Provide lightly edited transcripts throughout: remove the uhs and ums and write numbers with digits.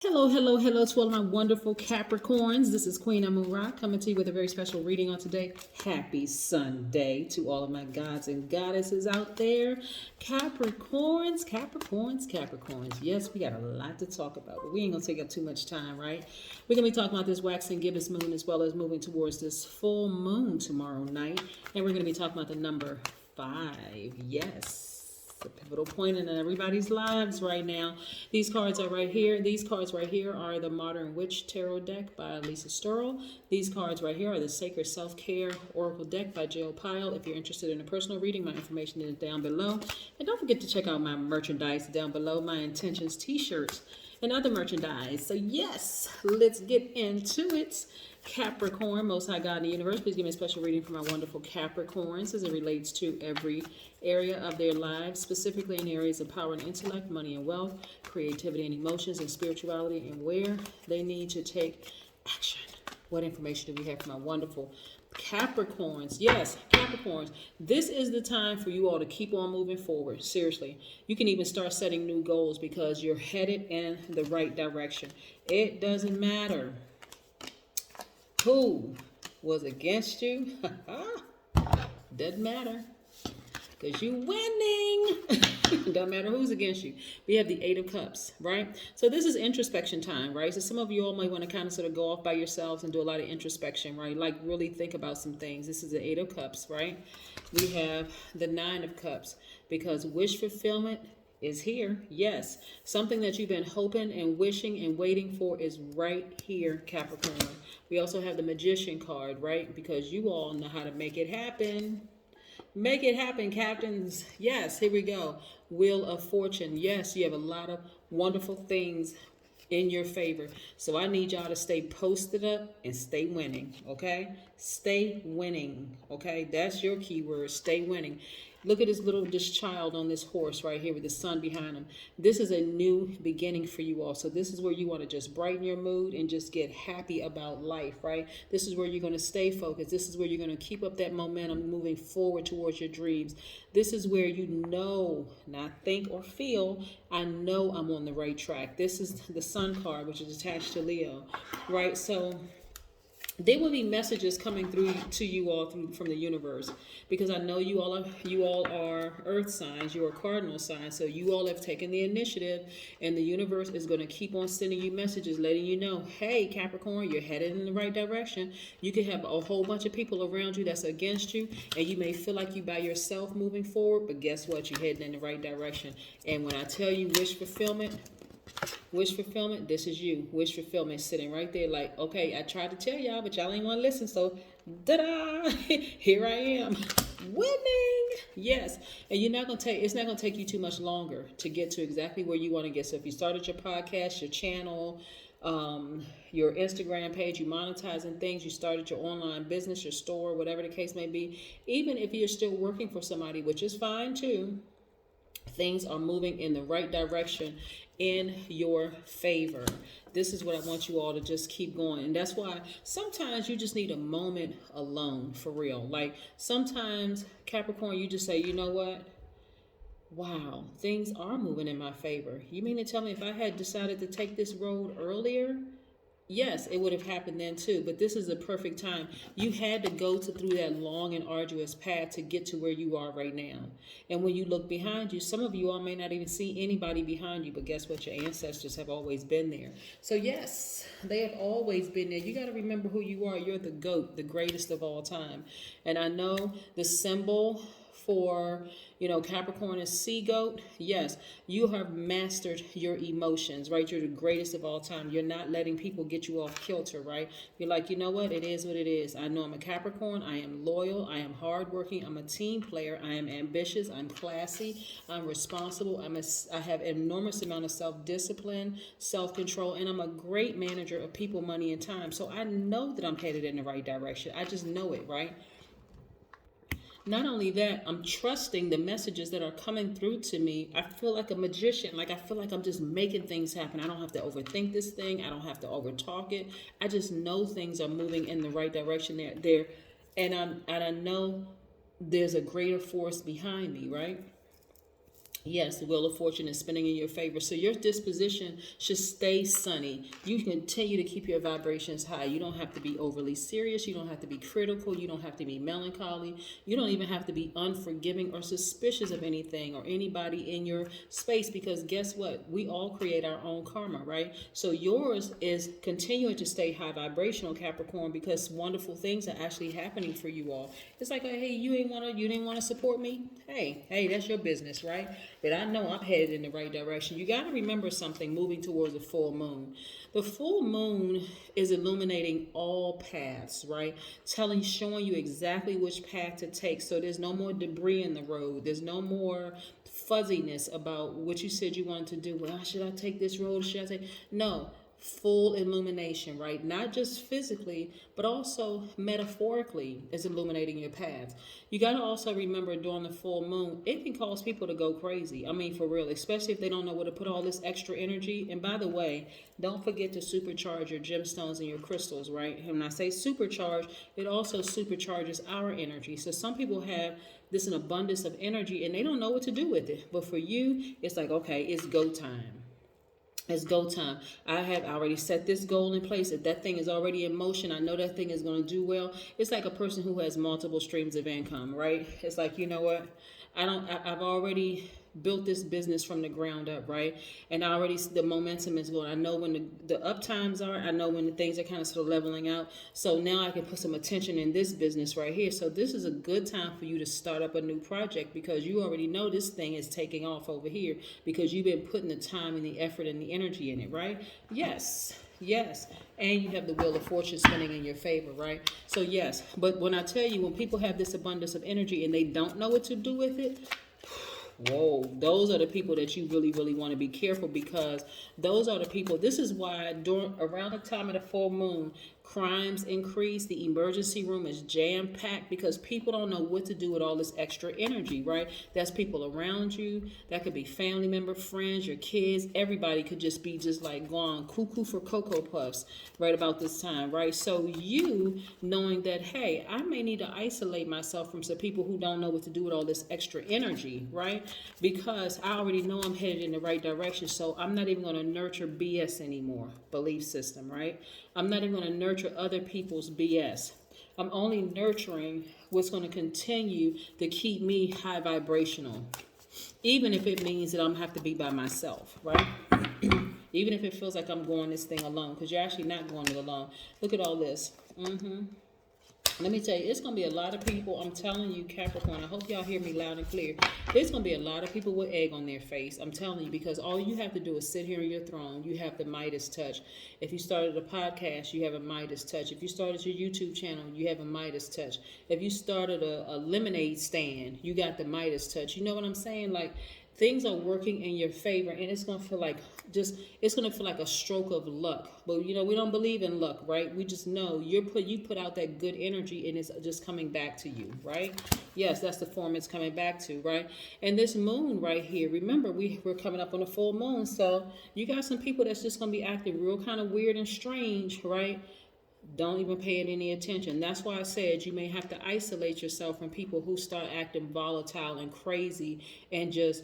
Hello, hello, hello to all of my wonderful Capricorns. This is Queen Amun Ra coming to you with a very special reading on today. Happy Sunday to all of my gods and goddesses out there. Capricorns, Capricorns, Capricorns. Yes, we got a lot to talk about, but we ain't going to take up too much time, right? We're going to be talking about this waxing gibbous moon as well as moving towards this full moon tomorrow night. And we're going to be talking about the number 5. Yes. A pivotal point in everybody's lives right now. These cards are right here. These cards right here are the Modern Witch Tarot deck by Lisa Sturl. These cards right here are the Sacred Self-Care Oracle deck by Jill Pyle. If you're interested in a personal reading, my information is down below. And don't forget to check out my merchandise down below, my Intentions t-shirts and other merchandise. So yes, let's get into it. Capricorn, Most High God in the universe, please give me a special reading for my wonderful Capricorns as it relates to every area of their lives, specifically in areas of power and intellect, money and wealth, creativity and emotions, and spirituality, and where they need to take action. What information do we have for my wonderful Capricorns? Yes, Capricorns, this is the time for you all to keep on moving forward. Seriously, you can even start setting new goals because you're headed in the right direction. It doesn't matter who was against you. Doesn't matter, because you winning. Doesn't matter who's against you. We have the 8 of Cups, right? So this is introspection time, right? So some of you all might want to kind of sort of go off by yourselves and do a lot of introspection, right? Like really think about some things. This is the 8 of Cups, right? We have the 9 of Cups, because wish fulfillment is here. Yes, something that you've been hoping and wishing and waiting for is right here, Capricorn. We also have the Magician card, right? Because you all know how to make it happen. Make it happen, captains. Yes, here we go. Wheel of Fortune. Yes, you have a lot of wonderful things in your favor. So I need y'all to stay posted up and stay winning, okay? Stay winning, okay? That's your keyword, stay winning. Look at this child on this horse right here with the sun behind him. This is a new beginning for you all. So this is where you want to just brighten your mood and just get happy about life, right? This is where you're going to stay focused. This is where you're going to keep up that momentum moving forward towards your dreams. This is where you know, not think or feel, I know I'm on the right track. This is the Sun card, which is attached to Leo, right? So there will be messages coming through to you all from the universe, because I know you all are earth signs, you are cardinal signs, so you all have taken the initiative, and the universe is going to keep on sending you messages letting you know, hey Capricorn, you're headed in the right direction. You can have a whole bunch of people around you that's against you, and you may feel like you by yourself moving forward, but guess what, you're heading in the right direction. And when I tell you wish fulfillment, this is you. Wish fulfillment sitting right there like, okay, I tried to tell y'all, but y'all ain't want to listen, so da-da, here I am, winning. Yes, and it's not gonna take you too much longer to get to exactly where you want to get. So if you started your podcast, your channel, your Instagram page, you monetizing things, you started your online business, your store, whatever the case may be, even if you're still working for somebody, which is fine too, things are moving in the right direction in your favor. This is what I want you all to just keep going. And that's why sometimes you just need a moment alone, for real. Like sometimes, Capricorn, you just say, you know what? Wow, things are moving in my favor. You mean to tell me if I had decided to take this road earlier, yes, it would have happened then too, but this is the perfect time. You had to go through that long and arduous path to get to where you are right now. And when you look behind you, some of you all may not even see anybody behind you, but guess what? Your ancestors have always been there. So yes, they have always been there. You got to remember who you are. You're the GOAT, the greatest of all time. And I know the symbol for, Capricorn is sea goat. Yes, you have mastered your emotions, right? You're the greatest of all time. You're not letting people get you off kilter, right? You're like, you know what? It is what it is. I know I'm a Capricorn. I am loyal. I am hardworking. I'm a team player. I am ambitious. I'm classy. I'm responsible. I have enormous amount of self-discipline, self-control, and I'm a great manager of people, money, and time. So I know that I'm headed in the right direction. I just know it, right? Not only that, I'm trusting the messages that are coming through to me. I feel like a magician. Like I feel like I'm just making things happen. I don't have to overthink this thing. I don't have to overtalk it. I just know things are moving in the right direction there. And I know there's a greater force behind me, right? Yes, the wheel of fortune is spinning in your favor. So your disposition should stay sunny. You continue to keep your vibrations high. You don't have to be overly serious. You don't have to be critical. You don't have to be melancholy. You don't even have to be unforgiving or suspicious of anything or anybody in your space, because guess what? We all create our own karma, right? So yours is continuing to stay high vibrational, Capricorn, because wonderful things are actually happening for you all. It's like, hey, you didn't want to support me. Hey, that's your business, right? But I know I'm headed in the right direction. You got to remember something moving towards the full moon. The full moon is illuminating all paths, right? Showing you exactly which path to take. So there's no more debris in the road. There's no more fuzziness about what you said you wanted to do. Well, should I take this road? Should I take? No. Full illumination, right? Not just physically, but also metaphorically is illuminating your path. You got to also remember during the full moon, it can cause people to go crazy. I mean, for real, especially if they don't know where to put all this extra energy. And by the way, don't forget to supercharge your gemstones and your crystals, right? And when I say supercharge, it also supercharges our energy. So some people have this an abundance of energy and they don't know what to do with it. But for you, it's like, okay, it's go time. It's go time. I have already set this goal in place. If that thing is already in motion, I know that thing is going to do well. It's like a person who has multiple streams of income, right? It's like, you know what? I've already built this business from the ground up, right? And the momentum is going. I know when the up times are, I know when the things are kind of sort of leveling out. So now I can put some attention in this business right here. So this is a good time for you to start up a new project, because you already know this thing is taking off over here because you've been putting the time and the effort and the energy in it, right? Yes. And you have the wheel of fortune spinning in your favor, right? So yes, but when I tell you, when people have this abundance of energy and they don't know what to do with it, whoa, those are the people that you really, really want to be careful, because those are the people. This is why around the time of the full moon, crimes increase. The emergency room is jam-packed because people don't know what to do with all this extra energy, right? That's people around you. That could be family member, friends, your kids. Everybody could just be just like gone cuckoo for Cocoa Puffs right about this time, right? So you knowing that, hey, I may need to isolate myself from some people who don't know what to do with all this extra energy, right? Because I already know I'm headed in the right direction. So I'm not even going to nurture BS anymore, belief system, right? I'm not even going to nurture other people's BS. I'm only nurturing what's going to continue to keep me high vibrational, even if it means that I'm going to have to be by myself, right? Even if it feels like I'm going this thing alone, because you're actually not going it alone. Look at all this. Let me tell you, it's going to be a lot of people. I'm telling you, Capricorn, I hope y'all hear me loud and clear. There's going to be a lot of people with egg on their face. I'm telling you, because all you have to do is sit here on your throne. You have the Midas touch. If you started a podcast, you have a Midas touch. If you started your YouTube channel, you have a Midas touch. If you started a lemonade stand, you got the Midas touch. You know what I'm saying? Like, things are working in your favor, and it's going to feel like a stroke of luck. But we don't believe in luck, right? We just know you put out that good energy and it's just coming back to you, right? Yes, that's the form it's coming back to, right? And this moon right here, remember we're coming up on a full moon, so you got some people that's just going to be acting real kind of weird and strange, right? Don't even pay it any attention. That's why I said you may have to isolate yourself from people who start acting volatile and crazy and just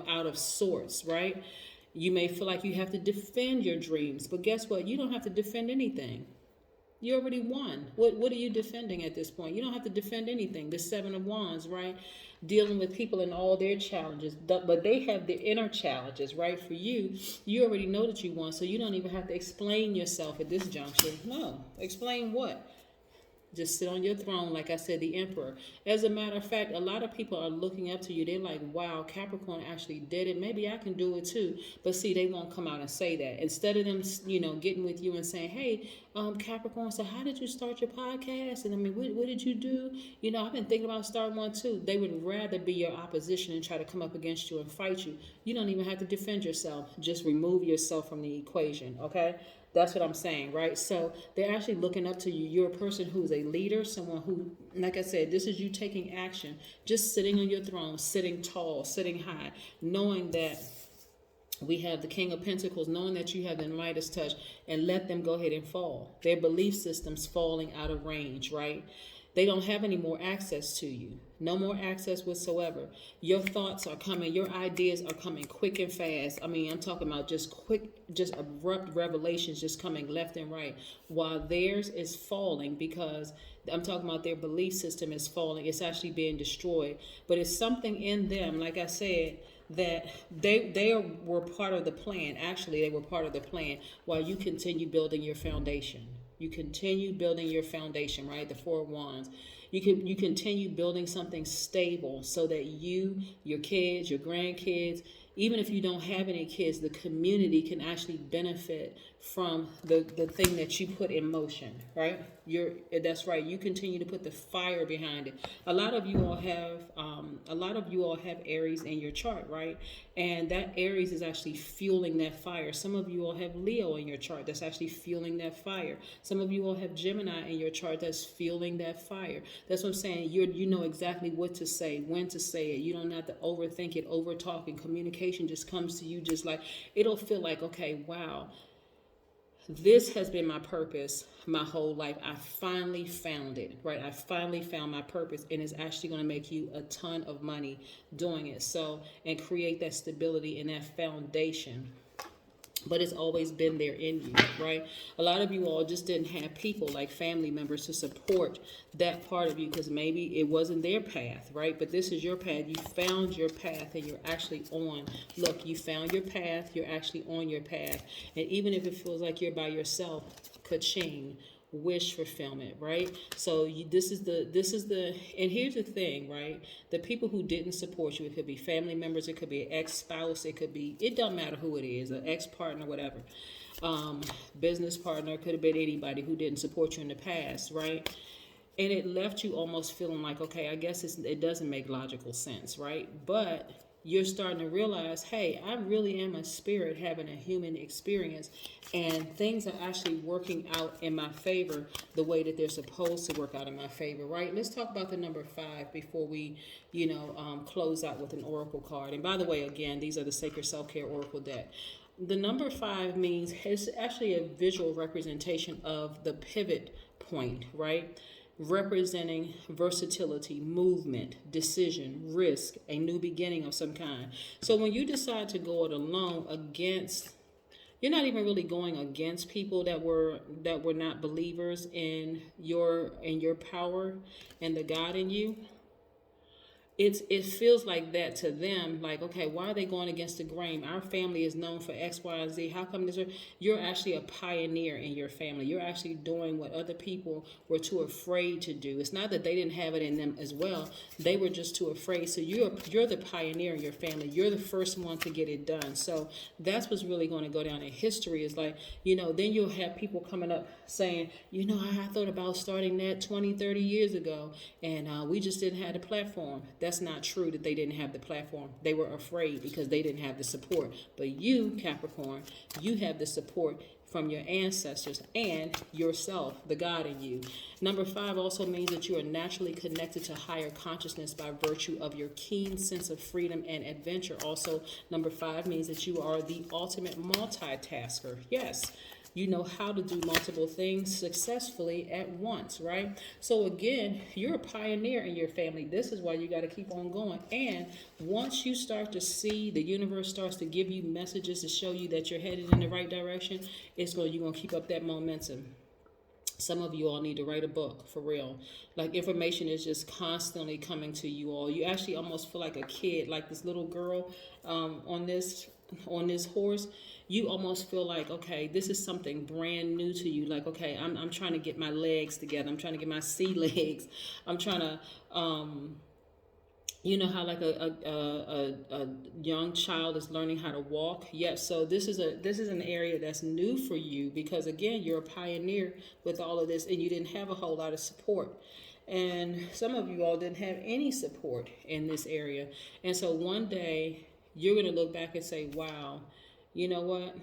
out of sorts, right? You may feel like you have to defend your dreams, but guess what? You don't have to defend anything. You already won. What are you defending at this point? You don't have to defend anything. The Seven of Wands, right? Dealing with people and all their challenges, but they have their inner challenges, right? For you, you already know that you won, so you don't even have to explain yourself at this juncture. No, explain what? Just sit on your throne, like I said, the emperor. As a matter of fact, a lot of people are looking up to you. They're like, wow, Capricorn actually did it. Maybe I can do it too. But see, they won't come out and say that. Instead of them, getting with you and saying, hey, Capricorn, so how did you start your podcast? And I mean, what did you do? I've been thinking about starting one too. They would rather be your opposition and try to come up against you and fight you. You don't even have to defend yourself. Just remove yourself from the equation, okay? That's what I'm saying, right? So they're actually looking up to you. You're a person who's a leader, someone who, like I said, this is you taking action, just sitting on your throne, sitting tall, sitting high, knowing that we have the King of Pentacles, knowing that you have the Midas touch, and let them go ahead and fall. Their belief system's falling out of range, right? They don't have any more access to you. No more access whatsoever. Your thoughts are coming, your ideas are coming quick and fast. I mean, I'm talking about just quick, just abrupt revelations just coming left and right, while theirs is falling, because I'm talking about their belief system is falling. It's actually being destroyed. But it's something in them, like I said, that were part of the plan. Actually, they were part of the plan while you continue building your foundation. You continue building your foundation, right? The Four of Wands. You continue building something stable so that you, your kids, your grandkids, even if you don't have any kids, the community can actually benefit from the thing that you put in motion, right? That's right. You continue to put the fire behind it. A lot of you all have Aries in your chart, right? And that Aries is actually fueling that fire. Some of you all have Leo in your chart that's actually fueling that fire. Some of you all have Gemini in your chart that's fueling that fire. That's what I'm saying. You know exactly what to say, when to say it. You don't have to overthink it, over talk, and communication just comes to you just like, it'll feel like, okay, wow, this has been my purpose my whole life. I finally found it, right? I finally found my purpose, and it's actually going to make you a ton of money doing it. So, and create that stability and that foundation. But it's always been there in you, right? A lot of you all just didn't have people like family members to support that part of you because maybe it wasn't their path, right? But this is your path. You found your path and you're actually on. Look, you found your path. You're actually on your path. And even if it feels like you're by yourself, ka-ching, wish fulfillment, right? So this is the and here's the thing, right? The people who didn't support you, it could be family members, it could be an ex-spouse, it don't matter who it is, an ex-partner, whatever, business partner, could have been anybody who didn't support you in the past, right? And it left you almost feeling like, okay, I guess it doesn't make logical sense, right? But you're starting to realize, hey, I really am a spirit having a human experience, and things are actually working out in my favor the way that they're supposed to work out in my favor, right? Let's talk about the number 5 before we, close out with an oracle card. And by the way, again, these are the Sacred Self-Care Oracle deck. The number 5 means it's actually a visual representation of the pivot point, right? Representing versatility, movement, decision, risk, a new beginning of some kind. So when you decide to go it alone you're not even really going against people that were not believers in your power and the God in you. It feels like that to them, like, okay, why are they going against the grain? Our family is known for X, Y, and Z. How come this? You're actually a pioneer in your family. You're actually doing what other people were too afraid to do. It's not that they didn't have it in them as well. They were just too afraid. So you're the pioneer in your family. You're the first one to get it done. So that's what's really going to go down in history, is like, then you'll have people coming up saying, I thought about starting that 20, 30 years ago, and we just didn't have the platform. That's not true that they didn't have the platform. They were afraid because they didn't have the support. But you, Capricorn, you have the support from your ancestors and yourself, the God in you. Number 5 also means that you are naturally connected to higher consciousness by virtue of your keen sense of freedom and adventure. Also, number 5 means that you are the ultimate multitasker. Yes. You know how to do multiple things successfully at once, right? So again, you're a pioneer in your family. This is why you got to keep on going. And once you start to see, the universe starts to give you messages to show you that you're headed in the right direction, you're going to keep up that momentum. Some of you all need to write a book, for real. Like, information is just constantly coming to you all. You actually almost feel like a kid, like this little girl on this horse. You almost feel like, okay, this is something brand new to you. Like, okay, I'm trying to get my legs together. I'm trying to get my sea legs. I'm trying to, how like a young child is learning how to walk. Yes, so this is an area that's new for you because, again, you're a pioneer with all of this, and you didn't have a whole lot of support. And some of you all didn't have any support in this area. And so one day you're going to look back and say, wow, you know what?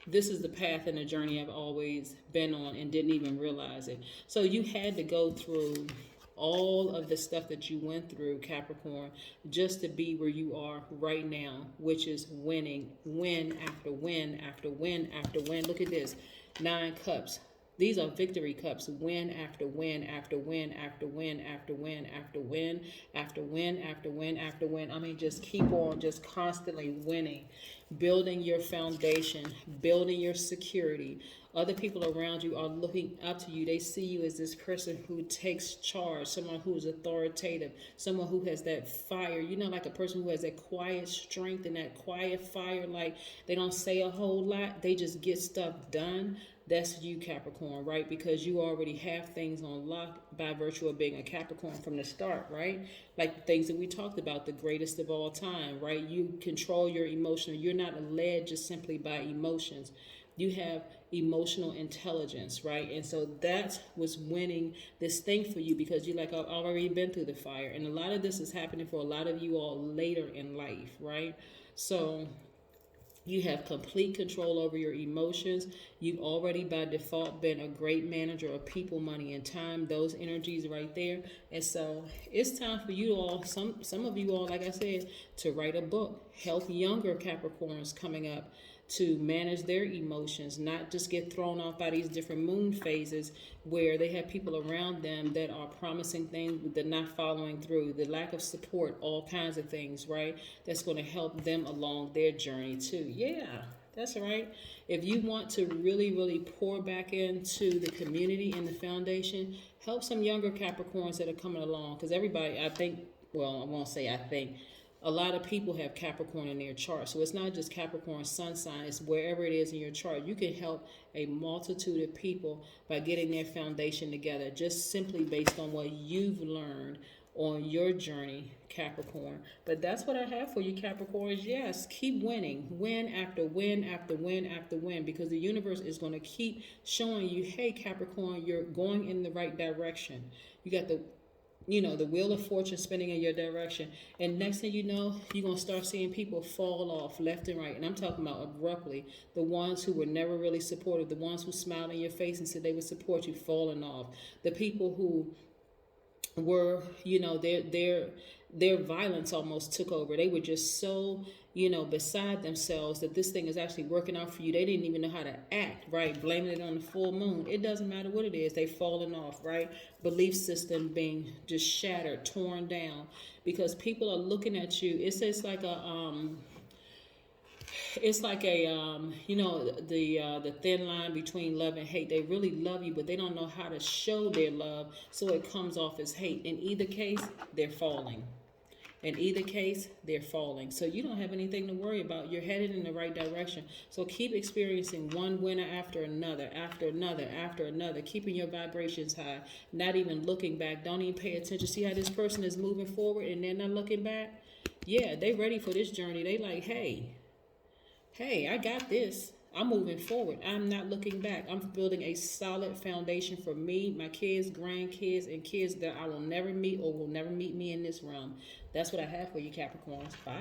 This is the path and the journey I've always been on and didn't even realize it. So you had to go through all of the stuff that you went through, Capricorn, just to be where you are right now, which is winning, win after win after win after win. Look at this, 9 cups, These are victory cups, win after win after win after win after win after win after win after win after win. I mean, just keep on just constantly winning, building your foundation, building your security. Other people around you are looking up to you. They see you as this person who takes charge, someone who's authoritative, someone who has that fire. You know, like a person who has that quiet strength and that quiet fire. Like, they don't say a whole lot, they just get stuff done. That's you, Capricorn, right? Because you already have things on lock by virtue of being a Capricorn from the start, right? Like the things that we talked about, the greatest of all time, right? You control your emotion. You're not led just simply by emotions. You have emotional intelligence, right? And so that's what's winning this thing for you, because you're like, I've already been through the fire. And a lot of this is happening for a lot of you all later in life, right? So you have complete control over your emotions. You've already by default been a great manager of people, money, and time. Those energies right there. And so it's time for you all, some of you all, like I said, to write a book. Help younger Capricorns coming up to manage their emotions, not just get thrown off by these different moon phases where they have people around them that are promising things but they're not following through, the lack of support, all kinds of things, right? That's going to help them along their journey too. Yeah, that's right. If you want to really, really pour back into the community and the foundation, help some younger Capricorns that are coming along, because everybody, I think, well, I won't say I think, a lot of people have Capricorn in their chart. So it's not just Capricorn sun sign, it's wherever it is in your chart. You can help a multitude of people by getting their foundation together, just simply based on what you've learned on your journey, Capricorn. But that's what I have for you, Capricorns. Yes, keep winning, win after win after win after win, because the universe is going to keep showing you, hey, Capricorn, you're going in the right direction. You got the wheel of fortune spinning in your direction. And next thing you know, you're going to start seeing people fall off left and right. And I'm talking about abruptly. The ones who were never really supportive, the ones who smiled in your face and said they would support you, falling off. The people who were, their violence almost took over. They were just so, beside themselves that this thing is actually working out for you. They didn't even know how to act, right? Blaming it on the full moon. It doesn't matter what it is. They falling off, right? Belief system being just shattered, torn down, because people are looking at you. It's like the thin line between love and hate. They really love you, but they don't know how to show their love, so it comes off as hate. In either case, they're falling. So you don't have anything to worry about. You're headed in the right direction. So keep experiencing one winner after another, after another, after another, keeping your vibrations high, not even looking back. Don't even pay attention. See how this person is moving forward and they're not looking back? Yeah, they ready for this journey. They like, hey, I got this. I'm moving forward. I'm not looking back. I'm building a solid foundation for me, my kids, grandkids, and kids that I will never meet or will never meet me in this realm. That's what I have for you, Capricorns. Bye.